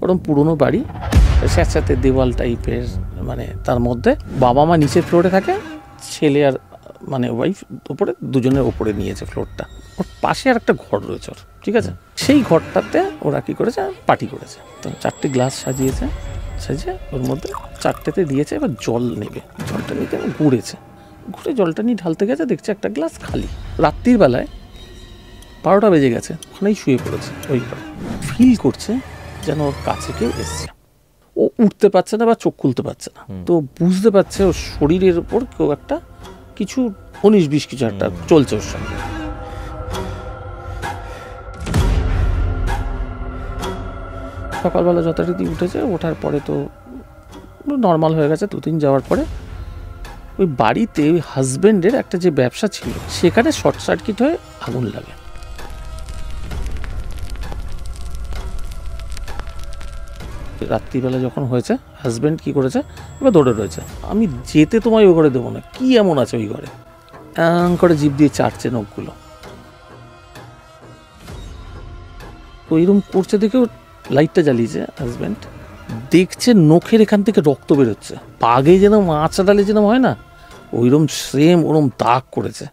ওরকম পুরনো বাড়ি, স্যাঁতস্যাঁতে দেওয়াল টাইপের, মানে তার মধ্যে বাবা মা নিচের ফ্লোরে থাকে, ছেলে আর মানে ওয়াইফ উপরে, দুজনের ওপরে নিয়েছে ফ্লোরটা। ওর পাশে আর একটা ঘর রয়েছে ওর, ঠিক আছে? সেই ঘরটাতে ওরা কী করেছে, পার্টি করেছে। তো 4টি গ্লাস সাজিয়েছে, সাজিয়ে ওর মধ্যে 4টেতে দিয়েছে। এবার জল নেবে, জলটা নিতে ঘুরে জলটা নিয়ে ঢালতে গেছে, দেখছে একটা গ্লাস খালি। রাত্রির বেলায় 12টা বেজে গেছে, ওখানেই শুয়ে পড়েছে। ওই ফিল করছে যেন ওর কাছে কেউ এসছে। ও উঠতে পারছে না বা চোখ খুলতে পারছে না, তো বুঝতে পারছে ওর শরীরের ওপর কেউ একটা কিছু 19-20 কিছু একটা চলছে ওর সঙ্গে। সকালবেলা যথারীতি উঠেছে, ওঠার পরে তো নর্মাল হয়ে গেছে। 2-3 যাওয়ার পরে ওই বাড়িতে ওই হাজব্যান্ডের একটা যে ব্যবসা ছিল, সেখানে শর্ট সার্কিট হয়ে আগুন লাগে। রাত্রিবেলা যখন হয়েছে, হাজব্যান্ড কি করেছে, এবার দৌড়ে রয়েছে, আমি যেতে তোমায় ওই ঘরে দেবো না, কি এমন আছে ওই ঘরে, করে জিভ দিয়ে চাটছে নখগুলো। তো এরকম করছে দেখেও লাইটটা জ্বালিয়েছে হাজব্যান্ড, দেখছে নখের এখান থেকে রক্ত বেরোচ্ছে, পাগে যেন মাছ ডালে যেন হয় না, ওইরকম সেম ওরম দাগ করেছে।